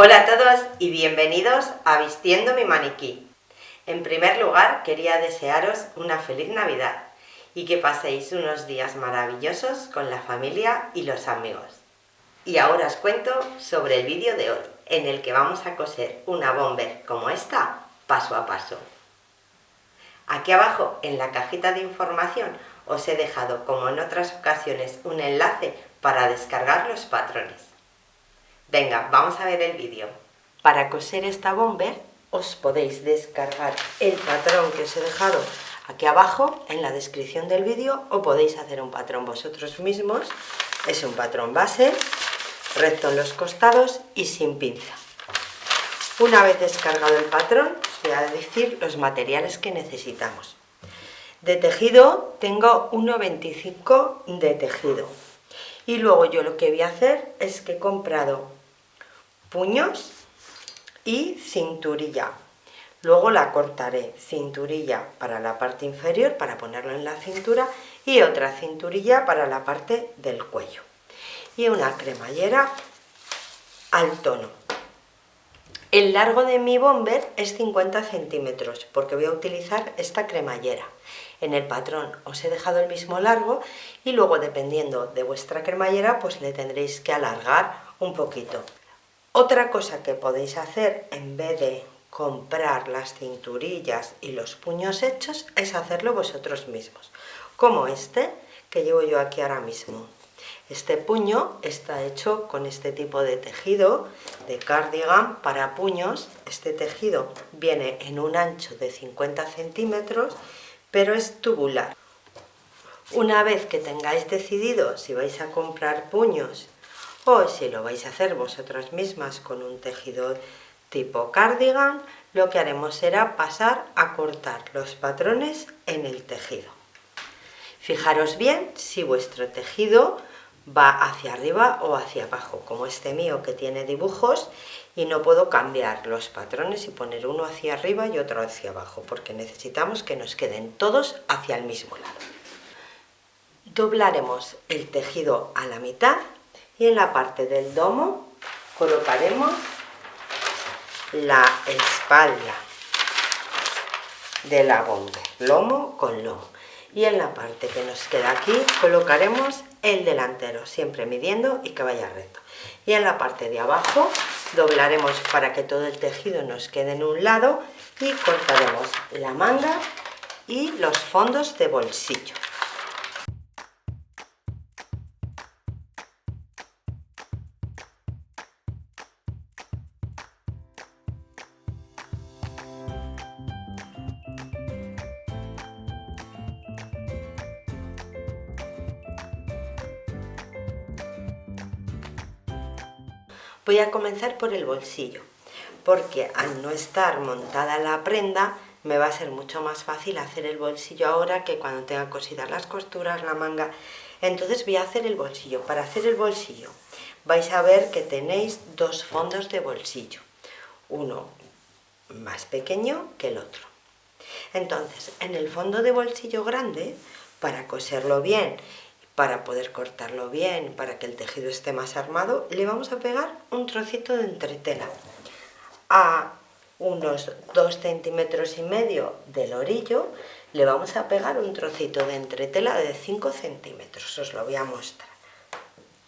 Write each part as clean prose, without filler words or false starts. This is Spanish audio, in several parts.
Hola a todos y bienvenidos a Vistiendo mi maniquí. En primer lugar, quería desearos una feliz Navidad y que paséis unos días maravillosos con la familia y los amigos. Y ahora os cuento sobre el vídeo de hoy, en el que vamos a coser una bomber como esta, paso a paso. Aquí abajo, en la cajita de información, os he dejado, como en otras ocasiones, un enlace para descargar los patrones. Venga, vamos a ver el vídeo. Para coser esta bomber os podéis descargar el patrón que os he dejado aquí abajo en la descripción del vídeo, o podéis hacer un patrón vosotros mismos. Es un patrón base, recto en los costados y sin pinza. Una vez descargado el patrón, os voy a decir los materiales que necesitamos. De tejido tengo 1,25 de tejido. Y luego yo lo que voy a hacer es que he comprado puños y cinturilla. Luego la cortaré, cinturilla para la parte inferior para ponerlo en la cintura y otra cinturilla para la parte del cuello. Y una cremallera al tono. El largo de mi bomber es 50 centímetros porque voy a utilizar esta cremallera. En el patrón os he dejado el mismo largo y luego, dependiendo de vuestra cremallera, pues le tendréis que alargar un poquito. Otra cosa que podéis hacer, en vez de comprar las cinturillas y los puños hechos, es hacerlo vosotros mismos, como este que llevo yo aquí ahora mismo. Este puño está hecho con este tipo de tejido de cardigan para puños. Este tejido viene en un ancho de 50 centímetros, pero es tubular. Una vez que tengáis decidido si vais a comprar puños o si lo vais a hacer vosotras mismas con un tejido tipo cardigan, lo que haremos será pasar a cortar los patrones en el tejido. Fijaros bien si vuestro tejido va hacia arriba o hacia abajo, como este mío que tiene dibujos y no puedo cambiar los patrones y poner uno hacia arriba y otro hacia abajo, porque necesitamos que nos queden todos hacia el mismo lado. Doblaremos el tejido a la mitad y en la parte del domo colocaremos la espalda de la bomber, lomo con lomo. Y en la parte que nos queda aquí colocaremos el delantero, siempre midiendo y que vaya recto. Y en la parte de abajo doblaremos para que todo el tejido nos quede en un lado y cortaremos la manga y los fondos de bolsillo. Voy a comenzar por el bolsillo, porque al no estar montada la prenda, me va a ser mucho más fácil hacer el bolsillo ahora que cuando tenga cosidas las costuras, la manga. Entonces voy a hacer el bolsillo. Para hacer el bolsillo vais a ver que tenéis dos fondos de bolsillo, uno más pequeño que el otro. Entonces, en el fondo de bolsillo grande, para coserlo bien, para poder cortarlo bien, para que el tejido esté más armado, le vamos a pegar un trocito de entretela a unos 2,5 centímetros del orillo. Le vamos a pegar un trocito de entretela de 5 centímetros, os lo voy a mostrar.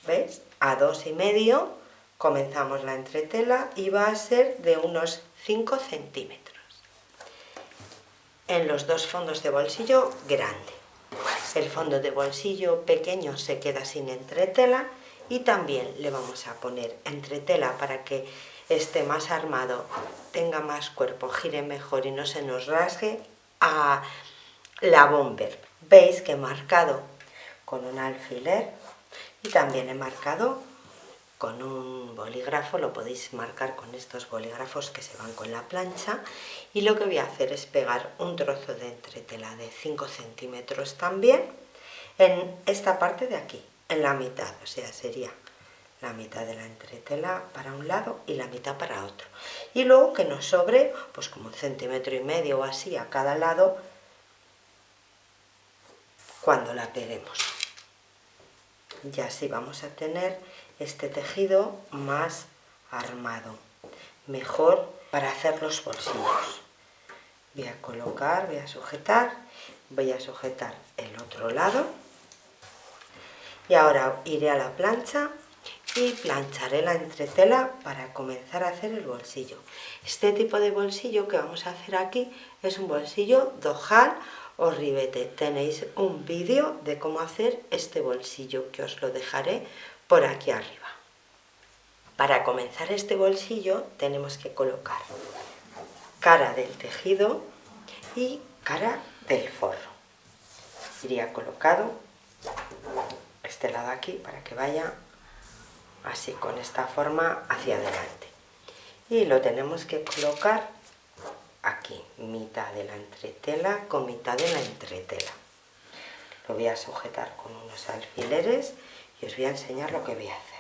¿Veis? A 2,5 comenzamos la entretela y va a ser de unos 5 centímetros. En los dos fondos de bolsillo grande. El fondo de bolsillo pequeño se queda sin entretela y también le vamos a poner entretela para que esté más armado, tenga más cuerpo, gire mejor y no se nos rasgue a la bomber. Veis que he marcado con un alfiler y también he marcado con un bolígrafo. Lo podéis marcar con estos bolígrafos que se van con la plancha, y lo que voy a hacer es pegar un trozo de entretela de 5 centímetros también en esta parte de aquí, en la mitad, o sea, sería la mitad de la entretela para un lado y la mitad para otro, y luego que nos sobre pues como 1,5 centímetros o así a cada lado cuando la peguemos. Y así vamos a tener este tejido más armado. mejor para hacer los bolsillos. Voy a colocar, voy a sujetar el otro lado y ahora iré a la plancha y plancharé la entretela para comenzar a hacer el bolsillo. Este tipo de bolsillo que vamos a hacer aquí es un bolsillo de ojal o ribete. Tenéis un vídeo de cómo hacer este bolsillo que os lo dejaré por aquí arriba. Para comenzar este bolsillo tenemos que colocar cara del tejido y cara del forro. Iría colocado este lado aquí para que vaya así con esta forma hacia adelante y lo tenemos que colocar aquí, mitad de la entretela con mitad de la entretela. Lo voy a sujetar con unos alfileres y os voy a enseñar lo que voy a hacer.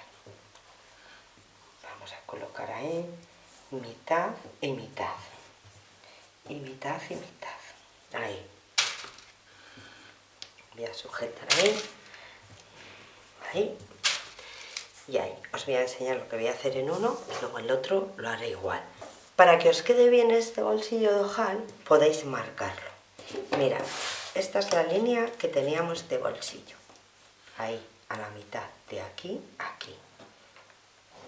Vamos a colocar ahí mitad y mitad y mitad y mitad, ahí. Voy a sujetar ahí y ahí. Os voy a enseñar lo que voy a hacer en uno y luego el otro lo haré igual. Para que os quede bien este bolsillo de ojal podéis marcarlo. Mirad, esta es la línea que teníamos de bolsillo. Ahí, a la mitad, de aquí a aquí.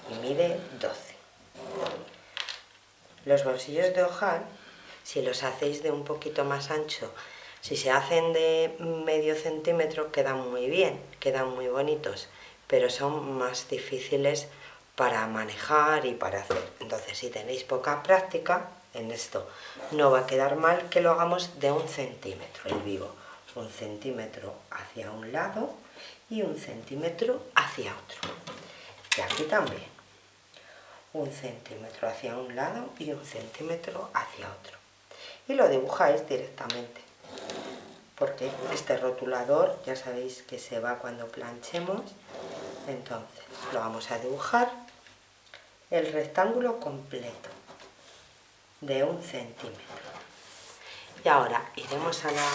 Y mide 12. Los bolsillos de ojal, si los hacéis de un poquito más ancho, si se hacen de medio centímetro quedan muy bien, quedan muy bonitos, pero son más difíciles para manejar y para hacer. Entonces, si tenéis poca práctica en esto, no va a quedar mal que lo hagamos de 1 centímetro, el vivo. 1 centímetro hacia un lado y 1 centímetro hacia otro. Y aquí también. 1 centímetro hacia un lado y 1 centímetro hacia otro. Y lo dibujáis directamente, porque este rotulador ya sabéis que se va cuando planchemos. Entonces lo vamos a dibujar el rectángulo completo de 1 centímetro. Y ahora iremos a la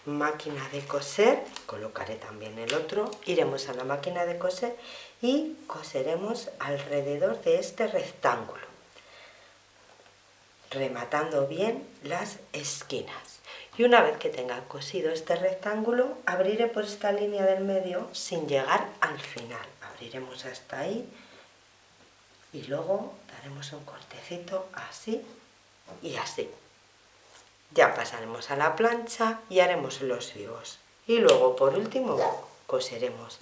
máquina de coser, colocaré también el otro, iremos a la máquina de coser y coseremos alrededor de este rectángulo, rematando bien las esquinas. Y una vez que tenga cosido este rectángulo, abriré por esta línea del medio sin llegar al final. Abriremos hasta ahí y luego daremos un cortecito así y así. Ya pasaremos a la plancha y haremos los vivos. Y luego, por último, coseremos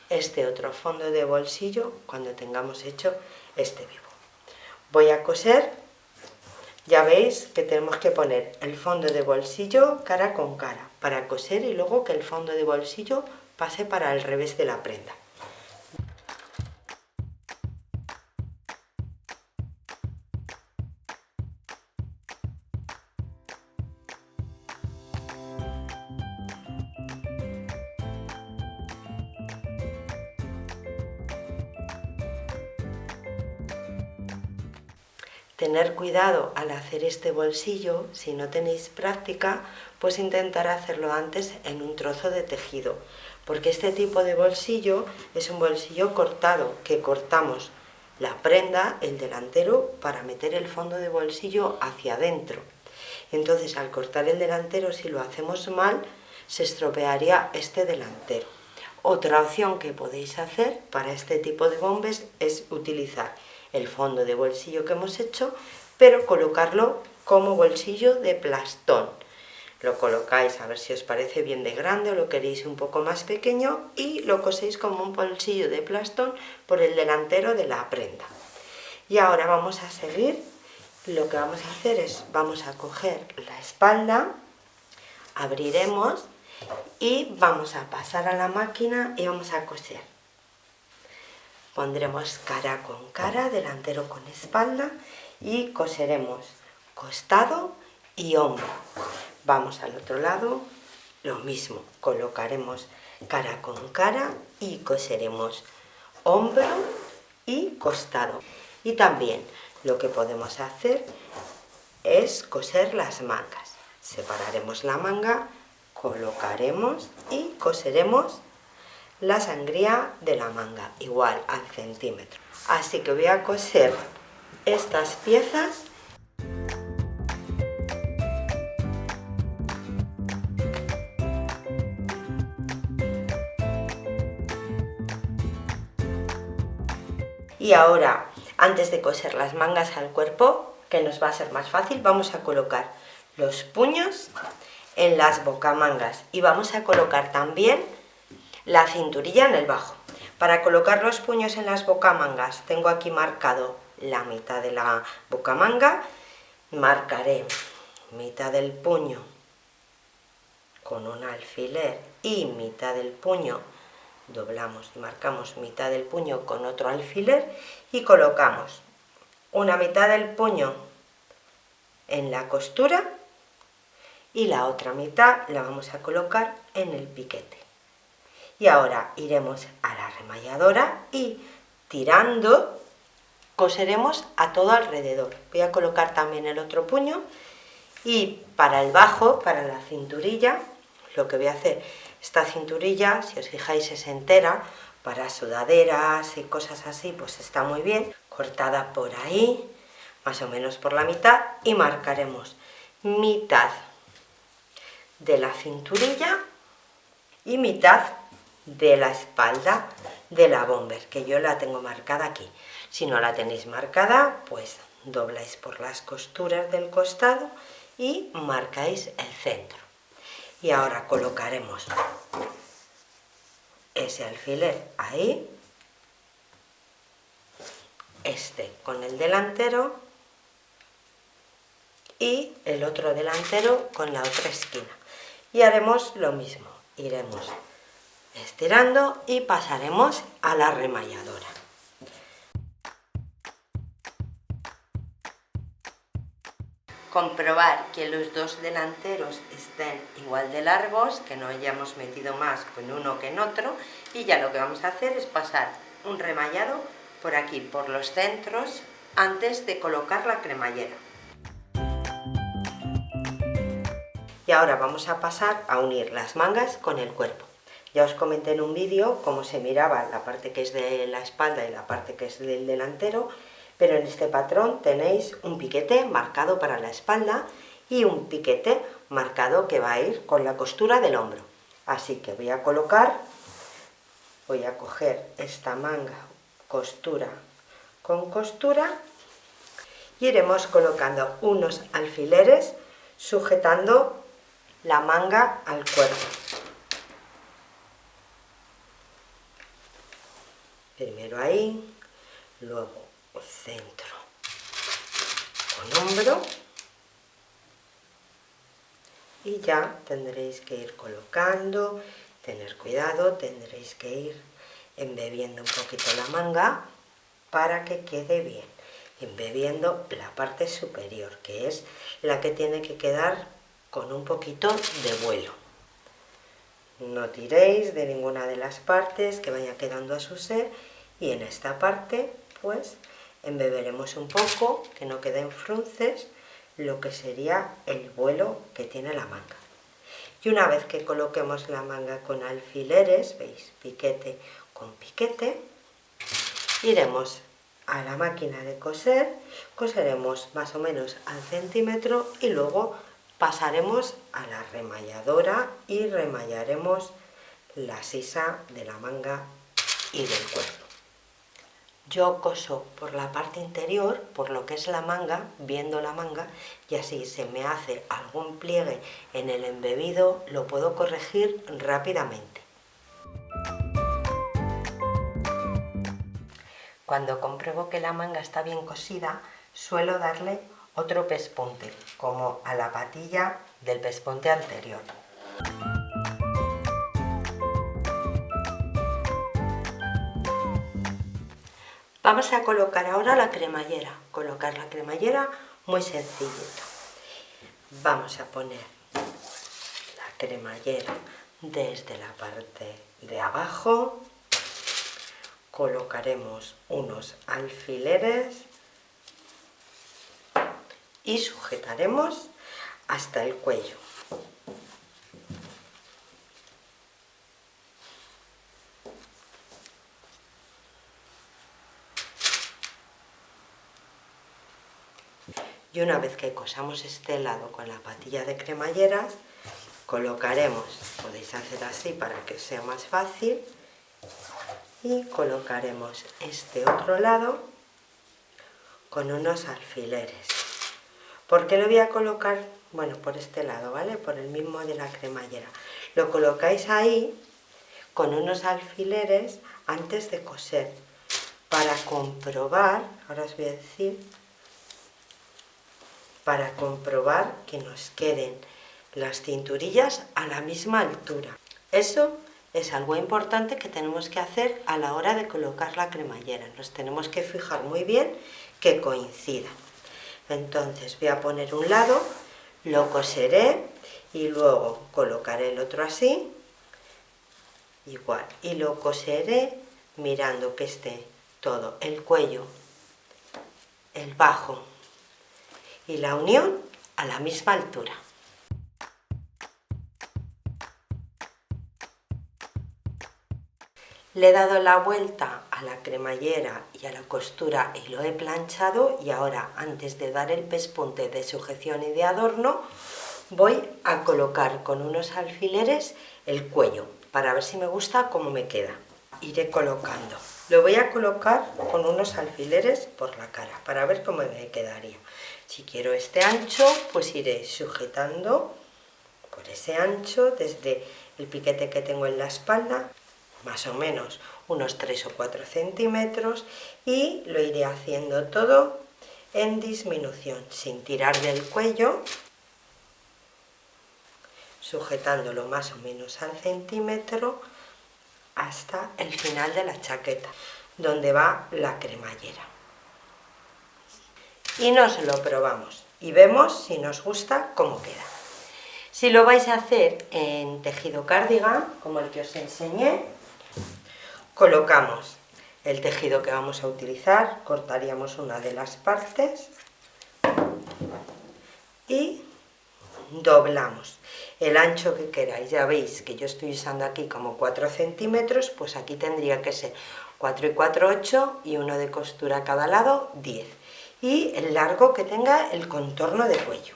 este otro fondo de bolsillo cuando tengamos hecho este vivo. Voy a coser. Ya veis que tenemos que poner el fondo de bolsillo cara con cara para coser y luego que el fondo de bolsillo pase para el revés de la prenda. Tener cuidado al hacer este bolsillo, si no tenéis práctica, pues intentar hacerlo antes en un trozo de tejido, porque este tipo de bolsillo es un bolsillo cortado, que cortamos la prenda, el delantero, para meter el fondo de bolsillo hacia adentro. Entonces, al cortar el delantero, si lo hacemos mal, se estropearía este delantero. Otra opción que podéis hacer para este tipo de bombes es utilizar el fondo de bolsillo que hemos hecho, pero colocarlo como bolsillo de plastón. Lo colocáis a ver si os parece bien de grande o lo queréis un poco más pequeño y lo coséis como un bolsillo de plastón por el delantero de la prenda. Y ahora vamos a seguir. Lo que vamos a hacer es, vamos a coger la espalda, abriremos y vamos a pasar a la máquina y vamos a coser. Pondremos cara con cara, delantero con espalda y coseremos costado y hombro. Vamos al otro lado, lo mismo, colocaremos cara con cara y coseremos hombro y costado. Y también lo que podemos hacer es coser las mangas. Separaremos la manga, colocaremos y coseremos la sangría de la manga, igual al centímetro. Así que voy a coser estas piezas . Y ahora, antes de coser las mangas al cuerpo, que nos va a ser más fácil, vamos a colocar los puños en las bocamangas y vamos a colocar también la cinturilla en el bajo. Para colocar los puños en las bocamangas tengo aquí marcado la mitad de la bocamanga, marcaré mitad del puño con un alfiler y mitad del puño, doblamos y marcamos mitad del puño con otro alfiler y colocamos una mitad del puño en la costura y la otra mitad la vamos a colocar en el piquete. Y ahora iremos a la remalladora y tirando coseremos a todo alrededor. Voy a colocar también el otro puño y para el bajo, para la cinturilla, lo que voy a hacer, esta cinturilla, si os fijáis, es entera, para sudaderas y cosas así, pues está muy bien, cortada por ahí, más o menos por la mitad, y marcaremos mitad de la cinturilla y mitad de la espalda de la bomber, que yo la tengo marcada aquí. Si no la tenéis marcada, pues dobláis por las costuras del costado y marcáis el centro. Y ahora colocaremos ese alfiler ahí, este con el delantero y el otro delantero con la otra esquina. Y haremos lo mismo, iremos estirando y pasaremos a la remalladora. Comprobar que los dos delanteros estén igual de largos, que no hayamos metido más en uno que en otro, y ya lo que vamos a hacer es pasar un remallado por aquí, por los centros, antes de colocar la cremallera. Y ahora vamos a pasar a unir las mangas con el cuerpo. Ya os comenté en un vídeo cómo se miraba la parte que es de la espalda y la parte que es del delantero, pero en este patrón tenéis un piquete marcado para la espalda y un piquete marcado que va a ir con la costura del hombro. Así que voy a coger esta manga costura con costura y iremos colocando unos alfileres sujetando la manga al cuerpo. Primero ahí, luego centro con hombro y ya tendréis que ir colocando, tener cuidado, tendréis que ir embebiendo un poquito la manga para que quede bien, embebiendo la parte superior, que es la que tiene que quedar con un poquito de vuelo. No tiréis de ninguna de las partes, que vaya quedando a su ser, y en esta parte pues embeberemos un poco, que no queden frunces, lo que sería el vuelo que tiene la manga. Y una vez que coloquemos la manga con alfileres, veis, piquete con piquete, iremos a la máquina de coser, coseremos más o menos al centímetro y luego pasaremos a la remalladora y remallaremos la sisa de la manga y del cuerpo. Yo coso por la parte interior, por lo que es la manga, viendo la manga, y así se me hace algún pliegue en el embebido, lo puedo corregir rápidamente. Cuando compruebo que la manga está bien cosida, suelo darle otro pespunte, como a la patilla del pespunte anterior. Vamos a colocar ahora la cremallera. Colocar la cremallera muy sencillito. Vamos a poner la cremallera desde la parte de abajo. Colocaremos unos alfileres y sujetaremos hasta el cuello. Y una vez que cosamos este lado con la patilla de cremalleras, colocaremos, podéis hacer así para que sea más fácil, y colocaremos este otro lado con unos alfileres. ¿Por qué lo voy a colocar? Bueno, por este lado, ¿vale? Por el mismo de la cremallera. Lo colocáis ahí con unos alfileres antes de coser, para comprobar, ahora os voy a decir, para comprobar que nos queden las cinturillas a la misma altura. Eso es algo importante que tenemos que hacer a la hora de colocar la cremallera. Nos tenemos que fijar muy bien que coincida. Entonces voy a poner un lado, lo coseré y luego colocaré el otro así, igual, y lo coseré mirando que esté todo el cuello, el bajo y la unión a la misma altura. Le he dado la vuelta a la cremallera y a la costura y lo he planchado, y ahora, antes de dar el pespunte de sujeción y de adorno, voy a colocar con unos alfileres el cuello para ver si me gusta cómo me queda. Iré colocando. Lo voy a colocar con unos alfileres por la cara para ver cómo me quedaría. Si quiero este ancho, pues iré sujetando por ese ancho desde el piquete que tengo en la espalda, más o menos unos 3 o 4 centímetros, y lo iré haciendo todo en disminución, sin tirar del cuello, sujetándolo más o menos al centímetro hasta el final de la chaqueta, donde va la cremallera. Y nos lo probamos y vemos si nos gusta cómo queda. Si lo vais a hacer en tejido cardigan, como el que os enseñé, colocamos el tejido que vamos a utilizar, cortaríamos una de las partes y doblamos el ancho que queráis. Ya veis que yo estoy usando aquí como 4 centímetros, pues aquí tendría que ser 4 y 4, 8, y uno de costura a cada lado, 10. Y el largo que tenga el contorno de cuello.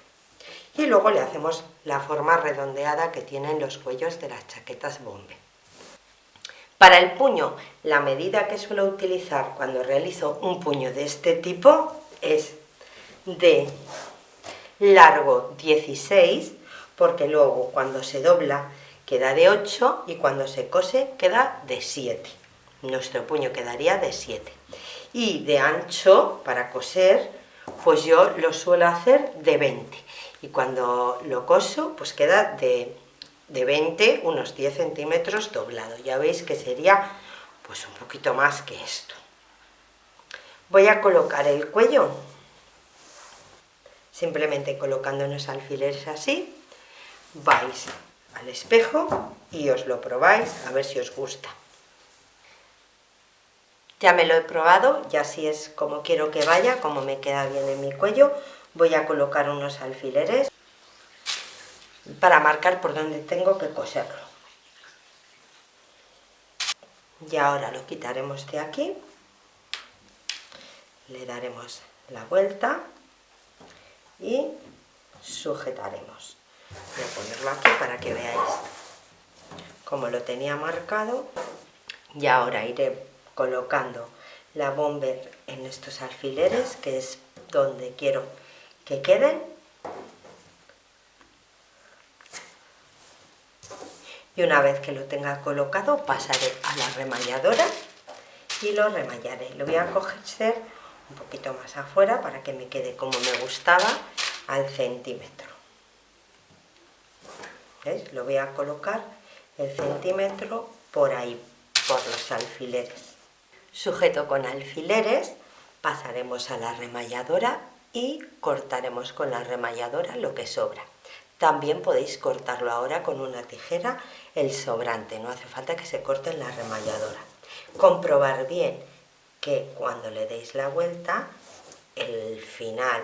Y luego le hacemos la forma redondeada que tienen los cuellos de las chaquetas bomber. Para el puño, la medida que suelo utilizar cuando realizo un puño de este tipo es de largo 16, porque luego cuando se dobla queda de 8 y cuando se cose queda de 7. Nuestro puño quedaría de 7. Y de ancho, para coser, pues yo lo suelo hacer de 20. Y cuando lo coso, pues queda de 20, unos 10 centímetros doblado. Ya veis que sería pues un poquito más que esto. Voy a colocar el cuello, simplemente colocando unos alfileres así. Vais al espejo y os lo probáis a ver si os gusta. Ya me lo he probado, ya así es como quiero que vaya, como me queda bien en mi cuello. Voy a colocar unos alfileres para marcar por donde tengo que coserlo. Y ahora lo quitaremos de aquí, le daremos la vuelta y sujetaremos. Voy a ponerlo aquí para que veáis cómo lo tenía marcado. Y ahora iré colocando la bomber en estos alfileres, que es donde quiero que queden. Y una vez que lo tenga colocado, pasaré a la remalladora y lo remallaré. Lo voy a coser un poquito más afuera para que me quede como me gustaba, al centímetro. ¿Veis? Lo voy a colocar el centímetro por ahí, por los alfileres. Sujeto con alfileres, pasaremos a la remalladora y cortaremos con la remalladora lo que sobra. También podéis cortarlo ahora con una tijera el sobrante, no hace falta que se corte en la remalladora. Comprobar bien que cuando le deis la vuelta, el final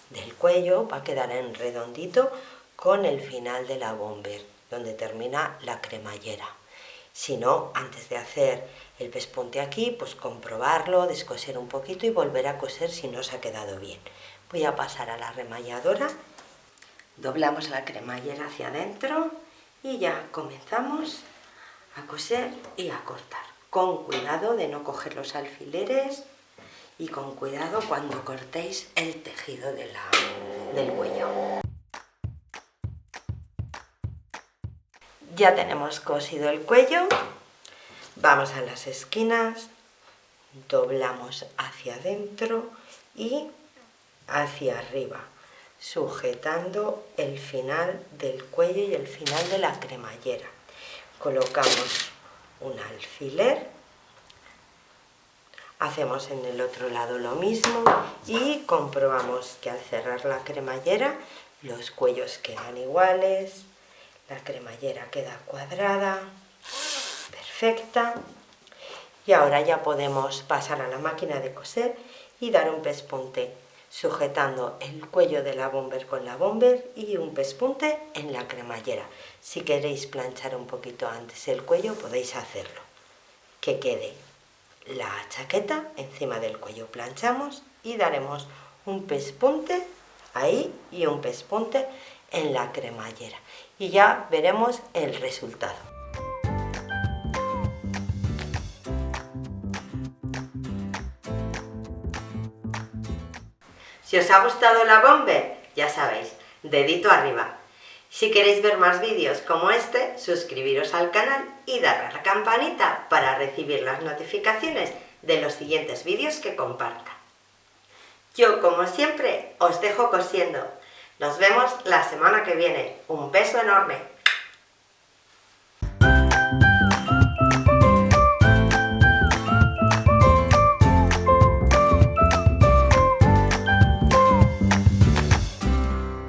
del cuello va a quedar en redondito con el final de la bomber, donde termina la cremallera. Si no, antes de hacer el pespunte aquí, pues comprobarlo, descoser un poquito y volver a coser si no os ha quedado bien. Voy a pasar a la remalladora, doblamos la cremallera hacia adentro y ya comenzamos a coser y a cortar. Con cuidado de no coger los alfileres y con cuidado cuando cortéis el tejido del cuello. Ya tenemos cosido el cuello, vamos a las esquinas, doblamos hacia adentro y hacia arriba, sujetando el final del cuello y el final de la cremallera. Colocamos un alfiler, hacemos en el otro lado lo mismo y comprobamos que al cerrar la cremallera los cuellos quedan iguales, la cremallera queda cuadrada, perfecta. Y ahora ya podemos pasar a la máquina de coser y dar un pespunte, sujetando el cuello de la bomber con la bomber y un pespunte en la cremallera. Si queréis planchar un poquito antes el cuello podéis hacerlo, que quede la chaqueta encima del cuello. Planchamos y daremos un pespunte ahí y un pespunte en la cremallera y ya veremos el resultado. Si os ha gustado la bomber, ya sabéis, dedito arriba. Si queréis ver más vídeos como este, suscribiros al canal y darle a la campanita para recibir las notificaciones de los siguientes vídeos que comparta. Yo, como siempre, os dejo cosiendo. Nos vemos la semana que viene. Un beso enorme.